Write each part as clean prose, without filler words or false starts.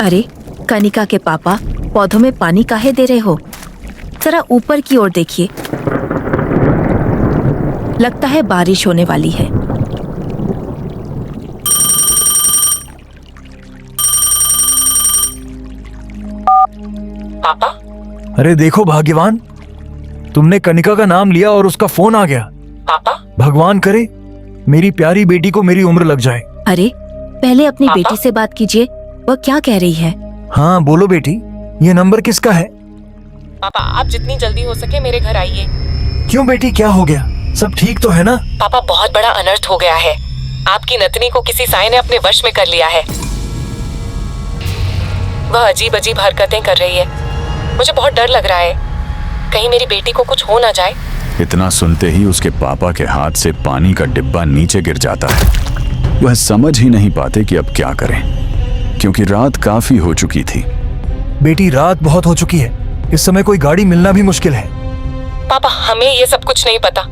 अरे कनिका के पापा, पौधों में पानी काहे दे रहे हो? जरा ऊपर की ओर देखिए, लगता है बारिश होने वाली है। पापा? अरे देखो भाग्यवान, तुमने कनिका का नाम लिया और उसका फोन आ गया। पापा? भगवान करे मेरी प्यारी बेटी को मेरी उम्र लग जाए। अरे पहले अपनी बेटी से बात कीजिए, वह क्या कह रही है? हाँ बोलो बेटी, ये नंबर किसका है? पापा आप जितनी जल्दी हो सके मेरे घर आइए। क्यों बेटी, क्या हो गया? सब ठीक तो है ना? पापा बहुत बड़ा अनर्थ हो गया है। आपकी नतनी को किसी साई ने अपने वश में कर लिया है। वह अजीब अजीब हरकतें कर रही है। मुझे बहुत डर लग रहा है, कहीं मेरी बेटी को कुछ हो ना जाए। इतना सुनते ही उसके पापा के हाथ से पानी का डिब्बा नीचे गिर जाता है। वह समझ ही नहीं पाते कि अब क्या करें, क्योंकि रात काफी हो चुकी थी। बेटी रात बहुत हो चुकी है, इस समय कोई गाड़ी मिलना भी मुश्किल है। पापा हमें ये सब कुछ नहीं पता।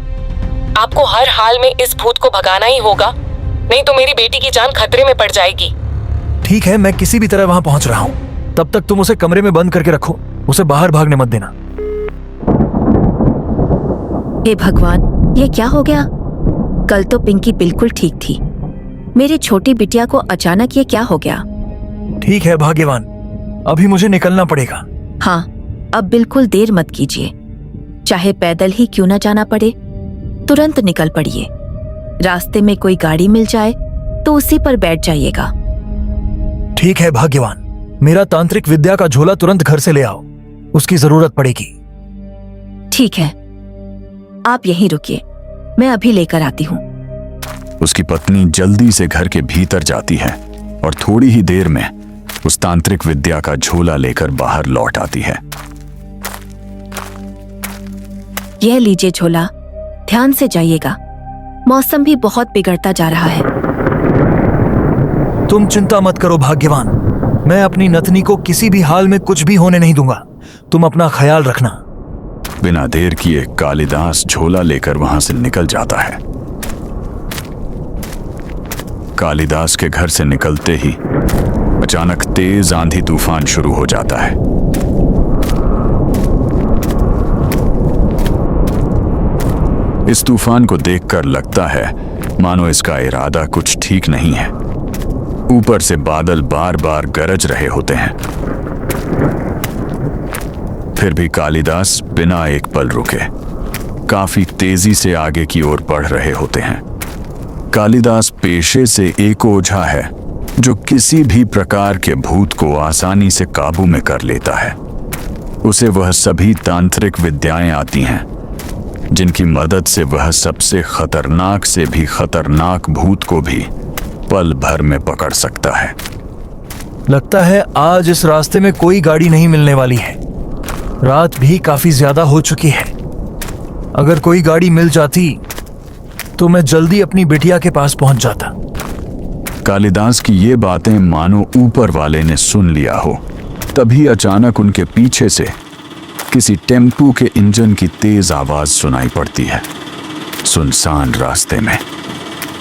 आपको हर हाल में इस भूत को भगाना ही होगा, नहीं तो मेरी बेटी की जान खतरे में पड़ जाएगी। ठीक है, मैं किसी भी तरह वहां पहुंच रहा हूँ। तब तक तुम उसे कमरे में बंद करके रखो, उसे बाहर भागने मत देना। हे भगवान, ये क्या हो गया? कल तो पिंकी बिल्कुल ठीक थी, मेरी छोटी बिटिया को अचानक ये क्या हो गया? ठीक है भाग्यवान, अभी मुझे निकलना पड़ेगा। हाँ, अब बिल्कुल देर मत कीजिए, चाहे पैदल ही क्यों ना जाना पड़े, तुरंत निकल पड़िए। रास्ते में कोई गाड़ी मिल जाए तो उसी पर बैठ जाइएगा। ठीक है भाग्यवान, मेरा तांत्रिक विद्या का झोला तुरंत घर से ले आओ, उसकी जरूरत पड़ेगी। ठीक है, आप यहीं रुकिए, मैं अभी लेकर आती हूँ। उसकी पत्नी जल्दी से घर के भीतर जाती है और थोड़ी ही देर में उस तांत्रिक विद्या का झोला लेकर बाहर लौट आती है। यह लीजिए झोला, ध्यान से जाइएगा, मौसम भी बहुत बिगड़ता जा रहा है। तुम चिंता मत करो भाग्यवान, मैं अपनी नतनी को किसी भी हाल में कुछ भी होने नहीं दूंगा। तुम अपना ख्याल रखना। बिना देर किए कालिदास झोला लेकर वहां से निकल जाता है। कालिदास के घर से निकलते ही अचानक तेज आंधी तूफान शुरू हो जाता है। इस तूफान को देखकर लगता है मानो इसका इरादा कुछ ठीक नहीं है। ऊपर से बादल बार बार गरज रहे होते हैं। फिर भी कालिदास बिना एक पल रुके काफी तेजी से आगे की ओर बढ़ रहे होते हैं। कालिदास पेशे से एक ओझा है जो किसी भी प्रकार के भूत को आसानी से काबू में कर लेता है। उसे वह सभी तांत्रिक विद्याएं आती हैं जिनकी मदद से वह सबसे खतरनाक से भी खतरनाक भूत को भी पल भर में पकड़ सकता है। लगता है आज इस रास्ते में कोई गाड़ी नहीं मिलने वाली है। रात भी काफी ज्यादा हो चुकी है। अगर कोई गाड़ी मिल जाती तो मैं जल्दी अपनी बिटिया के पास पहुंच जाता। कालिदास की ये बातें मानो ऊपर वाले ने सुन लिया हो। तभी अचानक उनके पीछे से किसी टेम्पू के इंजन की तेज आवाज सुनाई पड़ती है। सुनसान रास्ते में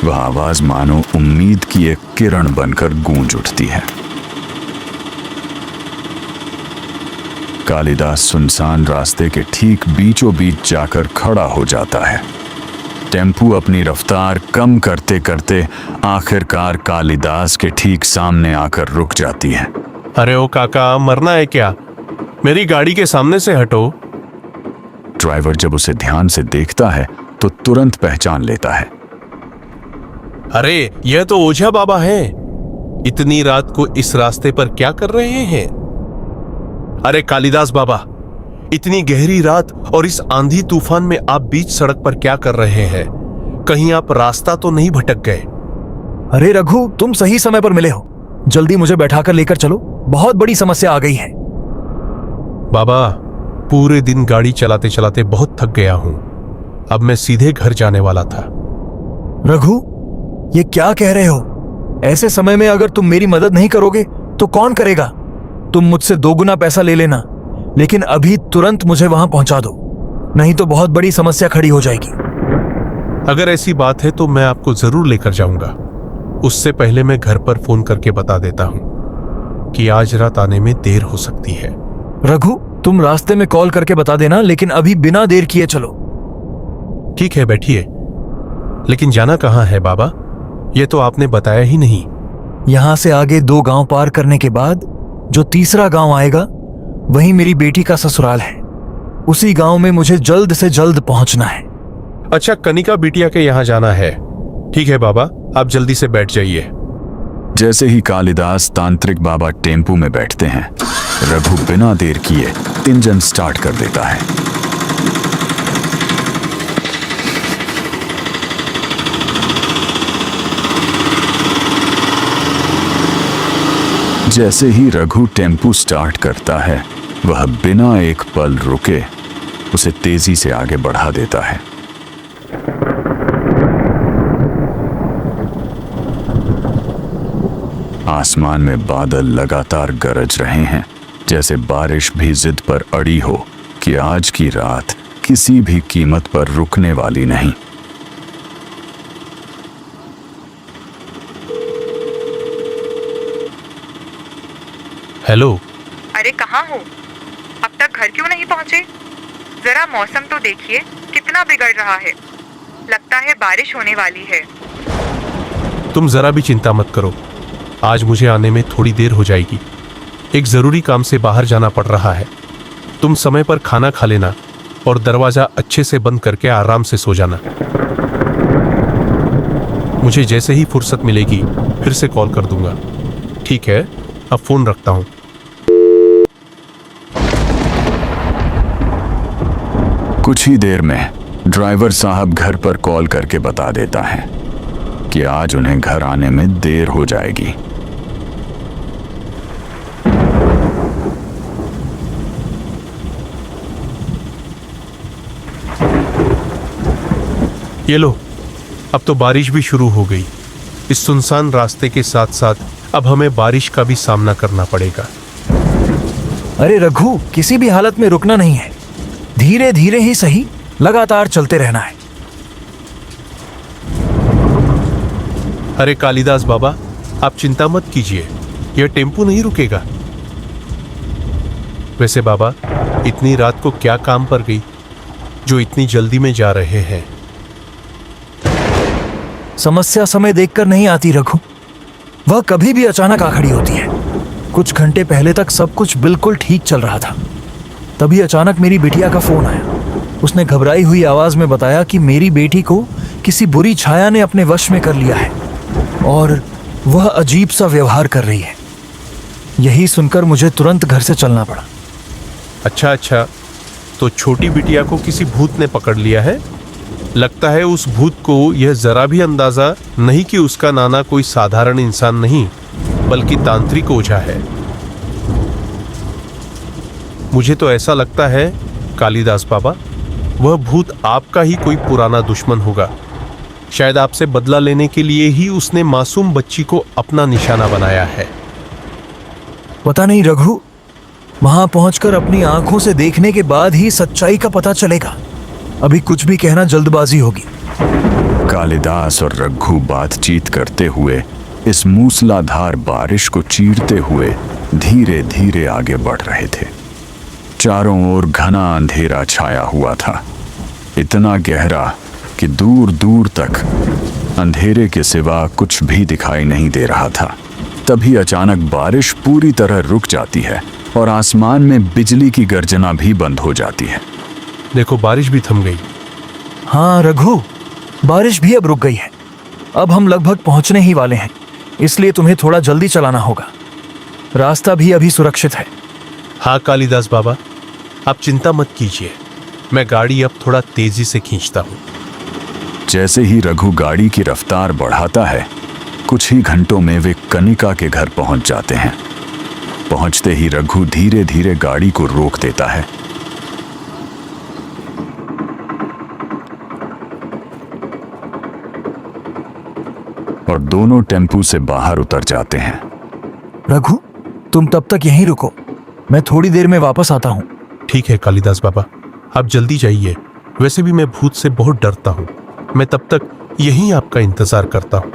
वह आवाज मानो उम्मीद की एक किरण बनकर गूंज उठती है। कालिदास सुनसान रास्ते के ठीक बीचों बीच जाकर खड़ा हो जाता है। टेम्पू अपनी रफ्तार कम करते करते आखिरकार कालिदास के ठीक सामने आकर रुक जाती है। अरे ओ काका, मरना है क्या? मेरी गाड़ी के सामने से हटो। ड्राइवर जब उसे ध्यान से देखता है तो तुरंत पहचान लेता है। अरे यह तो ओझा बाबा हैं। इतनी रात को इस रास्ते पर क्या कर रहे हैं? अरे कालिदास बाबा, इतनी गहरी रात और इस आंधी तूफान में आप बीच सड़क पर क्या कर रहे हैं? कहीं आप रास्ता तो नहीं भटक गए? अरे रघु, तुम सही समय पर मिले हो। जल्दी मुझे बैठाकर लेकर चलो, बहुत बड़ी समस्या आ गई है। बाबा, पूरे दिन गाड़ी चलाते चलाते बहुत थक गया हूं। अब मैं सीधे घर जाने वाला था। रघु, ये क्या कह रहे हो? ऐसे समय में अगर तुम मेरी मदद नहीं करोगे तो कौन करेगा? तुम मुझसे 2 गुना पैसा ले लेना, लेकिन अभी तुरंत मुझे वहां पहुंचा दो, नहीं तो बहुत बड़ी समस्या खड़ी हो जाएगी। अगर ऐसी बात है तो मैं आपको जरूर लेकर जाऊंगा। उससे पहले मैं घर पर फोन करके बता देता हूं। कि आज रात आने में देर हो सकती है। रघु, तुम रास्ते में कॉल करके बता देना, लेकिन अभी बिना देर किए चलो। ठीक है, बैठिए। लेकिन जाना कहाँ है बाबा? ये तो आपने बताया ही नहीं। यहां से आगे 2 गांव पार करने के बाद जो तीसरा गांव आएगा वहीं मेरी बेटी का ससुराल है। उसी गांव में मुझे जल्द से जल्द पहुंचना है। अच्छा, कनिका बिटिया के यहाँ जाना है। ठीक है बाबा, आप जल्दी से बैठ जाइए। जैसे ही कालिदास तांत्रिक बाबा टेम्पू में बैठते हैं, रघु बिना देर किए इंजन स्टार्ट कर देता है। जैसे ही रघु टेम्पू स्टार्ट करता है, वह बिना एक पल रुके उसे तेजी से आगे बढ़ा देता है। आसमान में बादल लगातार गरज रहे हैं, जैसे बारिश भी जिद पर अड़ी हो कि आज की रात किसी भी कीमत पर रुकने वाली नहीं। हेलो। अरे कहाँ हो? अब तक घर क्यों नहीं पहुँचे? जरा मौसम तो देखिए कितना बिगड़ रहा है। लगता है बारिश होने वाली है। तुम जरा भी चिंता मत करो, आज मुझे आने में थोड़ी देर हो जाएगी। एक जरूरी काम से बाहर जाना पड़ रहा है। तुम समय पर खाना खा लेना और दरवाजा अच्छे से बंद करके आराम से सो जाना। मुझे जैसे ही फुर्सत मिलेगी फिर से कॉल कर दूंगा। ठीक है, अब फोन रखता हूं। कुछ ही देर में ड्राइवर साहब घर पर कॉल करके बता देता है कि आज उन्हें घर आने में देर हो जाएगी। ये लो, अब तो बारिश भी शुरू हो गई। इस सुनसान रास्ते के साथ साथ अब हमें बारिश का भी सामना करना पड़ेगा। अरे रघु, किसी भी हालत में रुकना नहीं है। धीरे धीरे ही सही, लगातार चलते रहना है। अरे कालिदास बाबा, आप चिंता मत कीजिए, यह टेम्पू नहीं रुकेगा। वैसे बाबा, इतनी रात को क्या काम पर गई जो इतनी जल्दी में जा रहे हैं? समस्या समय देखकर नहीं आती रघु, वह कभी भी अचानक आ खड़ी होती है। कुछ घंटे पहले तक सब कुछ बिल्कुल ठीक चल रहा था, तभी अचानक मेरी बिटिया का फोन आया। उसने घबराई हुई आवाज में बताया कि मेरी बेटी को किसी बुरी छाया ने अपने वश में कर लिया है और वह अजीब सा व्यवहार कर रही है। यही सुनकर मुझे तुरंत घर से चलना पड़ा। अच्छा, तो छोटी बिटिया को किसी भूत ने पकड़ लिया है। लगता है उस भूत को यह जरा भी अंदाजा नहीं कि उसका नाना कोई साधारण इंसान नहीं बल्कि तांत्रिक ओझा है। मुझे तो ऐसा लगता है कालिदास बाबा, वह भूत आपका ही कोई पुराना दुश्मन होगा। शायद आपसे बदला लेने के लिए ही उसने मासूम बच्ची को अपना निशाना बनाया है। पता नहीं रघु, वहां पहुंचकर अपनी आंखों से देखने के बाद ही सच्चाई का पता चलेगा। अभी कुछ भी कहना जल्दबाजी होगी। कालिदास और रघु बातचीत करते हुए इस मूसलाधार बारिश को चीरते हुए धीरे धीरे आगे बढ़ रहे थे। चारों ओर घना अंधेरा छाया हुआ था, इतना गहरा कि दूर दूर तक अंधेरे के सिवा कुछ भी दिखाई नहीं दे रहा था। तभी अचानक बारिश पूरी तरह रुक जाती है और आसमान में बिजली की गर्जना भी बंद हो जाती है। देखो, बारिश भी थम गई। हाँ रघु, बारिश भी अब रुक गई है। अब हम लगभग पहुंचने ही वाले हैं, इसलिए तुम्हें थोड़ा जल्दी चलाना होगा। रास्ता भी अभी सुरक्षित है। हाँ कालिदास बाबा, आप चिंता मत कीजिए, मैं गाड़ी अब थोड़ा तेजी से खींचता हूँ। जैसे ही रघु गाड़ी की रफ्तार बढ़ाता है, कुछ ही घंटों में वे कनिका के घर पहुंच जाते हैं। पहुंचते ही रघु धीरे धीरे गाड़ी को रोक देता है। और दोनों टेम्पू से बाहर उतर जाते हैं। रघु, तुम तब तक यहीं रुको, मैं थोड़ी देर में वापस आता हूँ। ठीक है कालिदास बाबा, आप जल्दी जाइए। वैसे भी मैं भूत से बहुत डरता हूँ। मैं तब तक यहीं आपका इंतजार करता हूँ।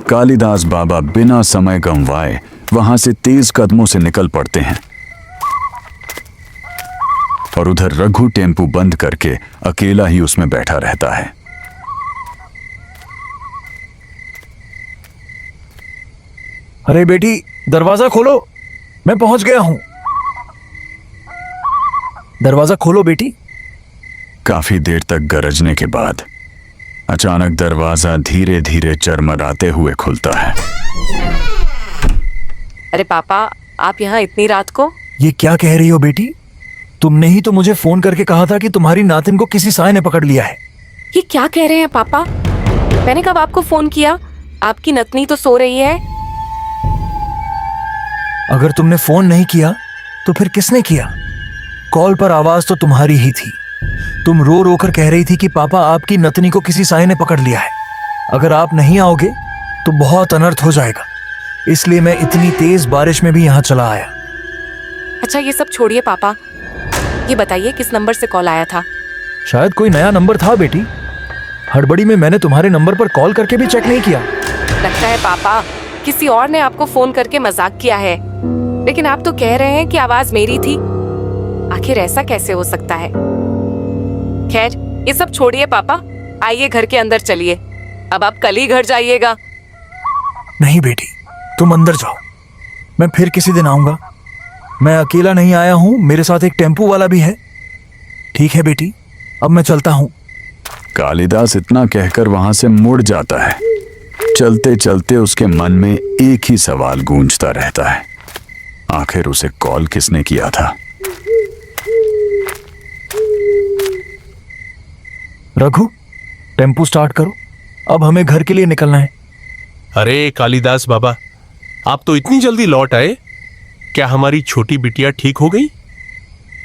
कालिदास बाबा बिना समय गंवाए वहां से तेज कदमों से निकल पड़ते हैं और उधर रघु टेम्पू बंद करके अकेला ही उसमें बैठा रहता है। अरे बेटी, दरवाजा खोलो, मैं पहुंच गया हूं। दरवाजा खोलो बेटी। काफी देर तक गरजने के बाद अचानक दरवाजा धीरे धीरे चरमराते हुए खुलता है। अरे पापा, आप यहाँ इतनी रात को? ये क्या कह रही हो बेटी? तुमने ही तो मुझे फोन करके कहा था कि तुम्हारी नातिन को किसी साय ने पकड़ लिया है। ये क्या कह रहे हैं पापा? मैंने कब आपको फोन किया? आपकी नतनी तो सो रही है। अगर तुमने फोन नहीं किया तो फिर किसने किया? कॉल पर आवाज तो तुम्हारी ही थी। तुम रो रो कर कह रही थी कि पापा, आपकी नतनी को किसी साय ने पकड़ लिया है। अगर आप नहीं आओगे तो बहुत अनर्थ हो जाएगा, इसलिए मैं इतनी तेज बारिश में भी यहाँ चला आया। अच्छा, ये सब छोड़िए पापा, ये बताइए किस नंबर से कॉल आया था? शायद कोई नया नंबर था बेटी। हड़बड़ी में मैंने तुम्हारे नंबर पर कॉल करके भी चेक नहीं किया। लगता है पापा किसी और ने आपको फोन करके मजाक किया है, लेकिन आप तो कह रहे हैं कि आवाज मेरी थी। आखिर ऐसा कैसे हो सकता है? खैर, ये सब छोड़िए पापा, आइए घर के अंदर चलिए। अब आप कल ही घर जाइएगा। नहीं बेटी, तुम अंदर जाओ, मैं फिर किसी दिन आऊंगा। मैं अकेला नहीं आया हूं, मेरे साथ एक टेम्पू वाला भी है। ठीक है बेटी, अब मैं चलता हूं। कालिदास इतना कहकर वहां से मुड़ जाता है। चलते चलते उसके मन में एक ही सवाल गूंजता रहता है, आखिर उसे कॉल किसने किया था? रघु, टेम्पू स्टार्ट करो, अब हमें घर के लिए निकलना है। अरे कालिदास बाबा, आप तो इतनी जल्दी लौट आए। क्या हमारी छोटी बिटिया ठीक हो गई?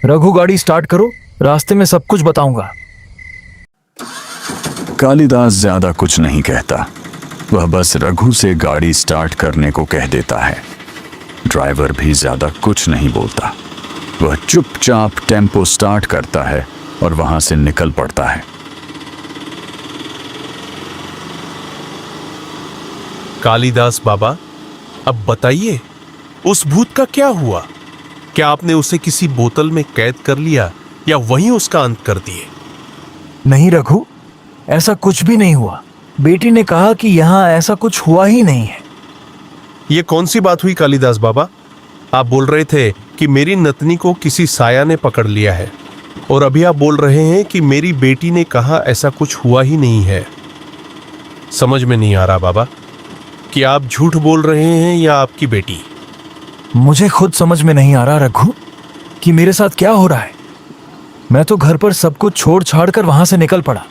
रघु, गाड़ी स्टार्ट करो, रास्ते में सब कुछ बताऊंगा। कालिदास ज्यादा कुछ नहीं कहता, वह बस रघु से गाड़ी स्टार्ट करने को कह देता है। ड्राइवर भी ज्यादा कुछ नहीं बोलता, वह चुपचाप टेम्पो स्टार्ट करता है और वहां से निकल पड़ता है। कालिदास बाबा, अब बताइए, उस भूत का क्या हुआ? क्या आपने उसे किसी बोतल में कैद कर लिया या वहीं उसका अंत कर दिए? नहीं रघु, ऐसा कुछ भी नहीं हुआ। बेटी ने कहा कि यहाँ ऐसा कुछ हुआ ही नहीं है। ये कौन सी बात हुई कालिदास बाबा? आप बोल रहे थे कि मेरी नतनी को किसी साया ने पकड़ लिया है, और अभी आप बोल रहे हैं कि मेरी बेटी ने कहा ऐसा कुछ हुआ ही नहीं है। समझ में नहीं आ रहा बाबा कि आप झूठ बोल रहे हैं या आपकी बेटी। मुझे खुद समझ में नहीं आ रहा रघु कि मेरे साथ क्या हो रहा है। मैं तो घर पर सब कुछ छोड़ छाड़ कर वहां से निकल पड़ा,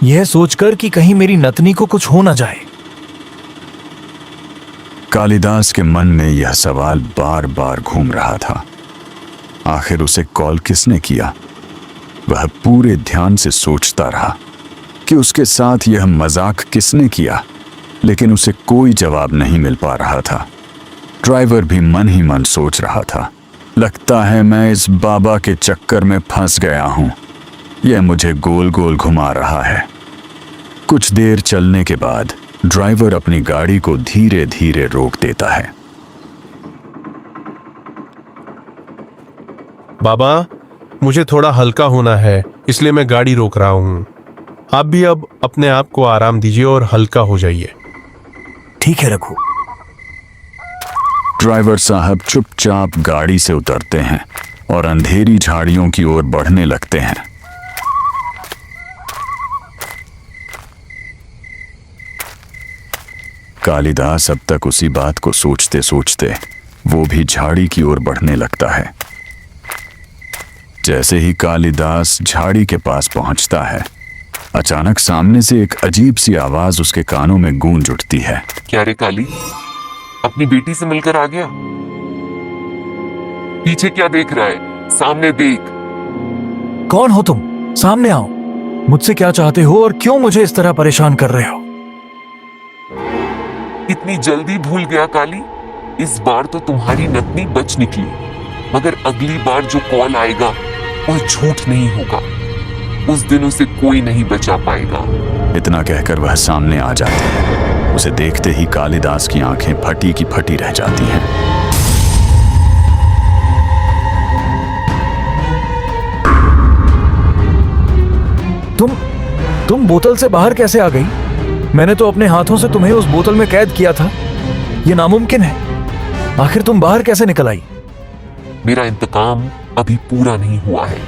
यह सोचकर कि कहीं मेरी नतनी को कुछ हो ना जाए। कालिदास के मन में यह सवाल बार बार घूम रहा था, आखिर उसे कॉल किसने किया? वह पूरे ध्यान से सोचता रहा कि उसके साथ यह मजाक किसने किया, लेकिन उसे कोई जवाब नहीं मिल पा रहा था। ड्राइवर भी मन ही मन सोच रहा था, लगता है मैं इस बाबा के चक्कर में फंस गया हूं, यह मुझे गोल गोल घुमा रहा है। कुछ देर चलने के बाद ड्राइवर अपनी गाड़ी को धीरे धीरे रोक देता है। बाबा, मुझे थोड़ा हल्का होना है, इसलिए मैं गाड़ी रोक रहा हूं। आप भी अब अपने आप को आराम दीजिए और हल्का हो जाइए। ठीक है रघु। ड्राइवर साहब चुपचाप गाड़ी से उतरते हैं और अंधेरी झाड़ियों की ओर बढ़ने लगते हैं। कालिदास अब तक उसी बात को सोचते सोचते वो भी झाड़ी की ओर बढ़ने लगता है। जैसे ही कालिदास झाड़ी के पास पहुंचता है, अचानक सामने से एक अजीब सी आवाज उसके कानों में गूंज उठती है। क्या रे काली, अपनी बेटी से मिलकर आ गया? पीछे क्या देख रहा है? सामने देख। कौन हो तुम? सामने आओ। मुझसे क्या चाहते हो और क्यों मुझे इस तरह परेशान कर रहे हो? इतनी जल्दी भूल गया काली? इस बार तो तुम्हारी नतनी बच निकली, मगर अगली बार जो कॉल आएगा वह झूठ नहीं होगा। उस दिन उसे कोई नहीं बचा पाएगा। इतना कहकर वह सामने आ जाती है। उसे देखते ही कालिदास की आंखें फटी की फटी रह जाती हैं। तुम बोतल से बाहर कैसे आ गई? मैंने तो अपने हाथों से तुम्हें उस बोतल में कैद किया था। यह नामुमकिन है। आखिर तुम बाहर कैसे निकल आई? मेरा इंतकाम अभी पूरा नहीं हुआ है।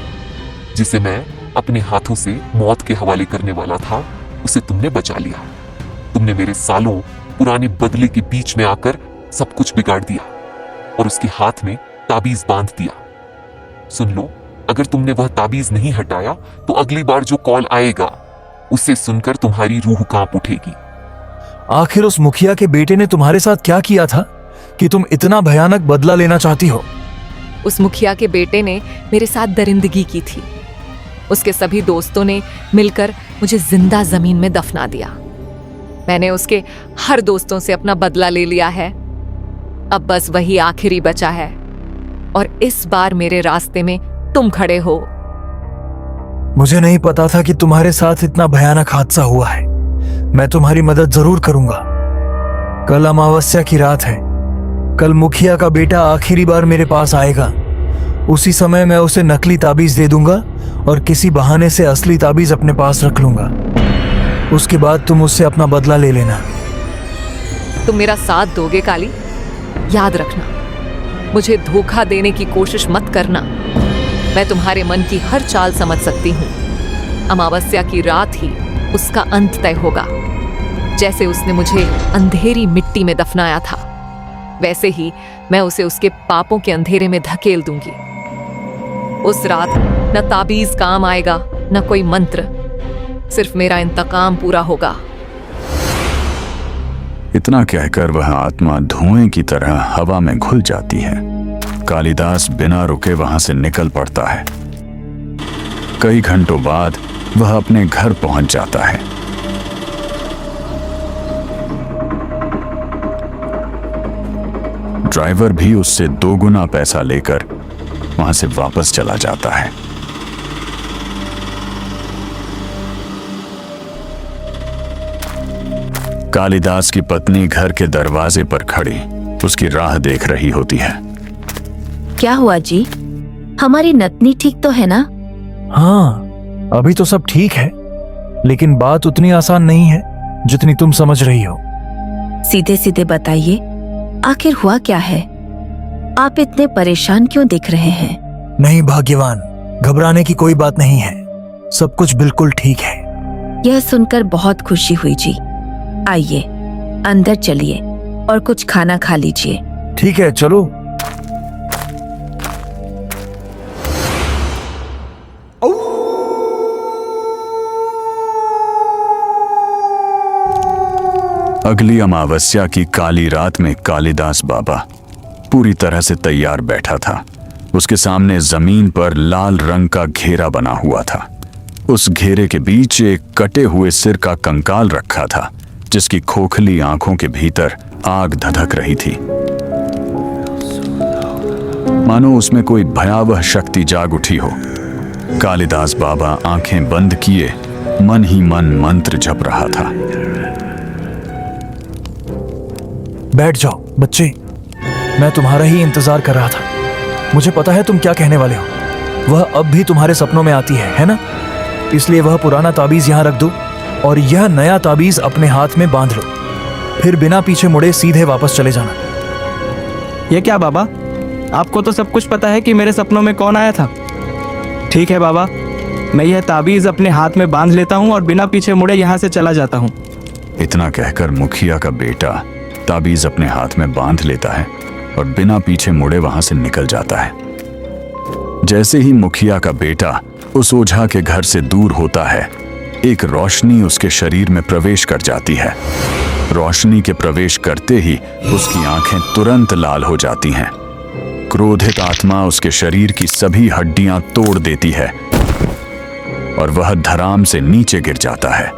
जिसे मैं अपने हाथों से मौत के हवाले करने वाला था, उसे तुमने बचा लिया। तुमने मेरे सालों पुराने बदले के बीच में आकर सब कुछ बिगाड़ दिया और उसके हाथ में ताबीज बांध दिया। सुन लो, अगर तुमने वह ताबीज नहीं हटाया तो अगली बार जो कॉल आएगा उसे सुनकर तुम्हारी रूह कांप उठेगी। आखिर उस मुखिया के बेटे ने तुम्हारे साथ क्या किया था कि तुम इतना भयानक बदला लेना चाहती हो? उस मुखिया के बेटे ने मेरे साथ दरिंदगी की थी। उसके सभी दोस्तों ने मिलकर मुझे जिंदा जमीन में दफना दिया। मैंने उसके हर दोस्तों से अपना बदला ले लिया है। अब बस वही आखिरी बचा है और इस बार मेरे रास्ते में तुम खड़े हो। मुझे नहीं पता था कि तुम्हारे साथ इतना भयानक हादसा हुआ है। मैं तुम्हारी मदद जरूर करूंगा। कल अमावस्या की रात है। कल मुखिया का बेटा आखिरी बार मेरे पास आएगा। उसी समय मैं उसे नकली ताबीज दे दूंगा और किसी बहाने से असली ताबीज अपने पास रख लूंगा। उसके बाद तुम उससे अपना बदला ले लेना। तुम मेरा साथ दोगे काली? याद रखना, मुझे धोखा देने की कोशिश मत करना। मैं तुम्हारे मन की हर चाल समझ सकती हूँ। अमावस्या की रात ही उसका अंत तय होगा। जैसे उसने मुझे अंधेरी मिट्टी में दफनाया था, वैसे ही मैं उसे उसके पापों के अंधेरे में धकेल दूंगी। उस रात न ताबीज काम आएगा, न कोई मंत्र। सिर्फ मेरा इंतकाम पूरा होगा। इतना कहकर वह आत्मा धुएं की तरह हवा में घुल जाती है। कालिदास बिना रुके वहां से निकल पड़ता है। कई घंटों बाद वह अपने घर पहुंच जाता है। ड्राइवर भी उससे 2 गुना पैसा लेकर वहां से वापस चला जाता है। कालिदास की पत्नी घर के दरवाजे पर खड़ी उसकी राह देख रही होती है। क्या हुआ जी? हमारी नतनी ठीक तो है ना? हाँ, अभी तो सब ठीक है, लेकिन बात उतनी आसान नहीं है जितनी तुम समझ रही हो। सीधे सीधे बताइए, आखिर हुआ क्या है? आप इतने परेशान क्यों दिख रहे हैं? नहीं भाग्यवान, घबराने की कोई बात नहीं है। सब कुछ बिल्कुल ठीक है। यह सुनकर बहुत खुशी हुई जी। आइए अंदर चलिए और कुछ खाना खा लीजिए। ठीक है, चलो। अगली अमावस्या की काली रात में कालिदास बाबा पूरी तरह से तैयार बैठा था। उसके सामने जमीन पर लाल रंग का घेरा बना हुआ था। उस घेरे के बीच एक कटे हुए सिर का कंकाल रखा था, जिसकी खोखली आंखों के भीतर आग धधक रही थी। मानो उसमें कोई भयावह शक्ति जाग उठी हो। कालिदास बाबा आंखें बंद किए मन ही मन मंत्र जप रहा था। बैठ जाओ बच्चे, मैं तुम्हारा ही इंतजार कर रहा था। मुझे पता है तुम क्या कहने वाले हो। वह अब भी तुम्हारे सपनों में आती है ना? इसलिए वह पुराना ताबीज यहाँ रख दो और यह नया ताबीज अपने हाथ में बांध लो। फिर बिना पीछे मुड़े सीधे वापस चले जाना। ये क्या बाबा, आपको तो सब कुछ पता है कि मेरे सपनों में कौन आया था। ठीक है बाबा, मैं यह ताबीज अपने हाथ में बांध लेता हूँ और बिना पीछे मुड़े यहाँ से चला जाता हूँ। इतना कहकर मुखिया का बेटा ताबीज अपने हाथ में बांध लेता है और बिना पीछे मुड़े वहां से निकल जाता है। जैसे ही मुखिया का बेटा उस ओझा के घर से दूर होता है, एक रोशनी उसके शरीर में प्रवेश कर जाती है। रोशनी के प्रवेश करते ही उसकी आंखें तुरंत लाल हो जाती हैं। क्रोधित आत्मा उसके शरीर की सभी हड्डियां तोड़ देती है और वह धराम से नीचे गिर जाता है।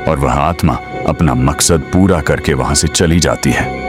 और वह आत्मा अपना मकसद पूरा करके वहां से चली जाती है।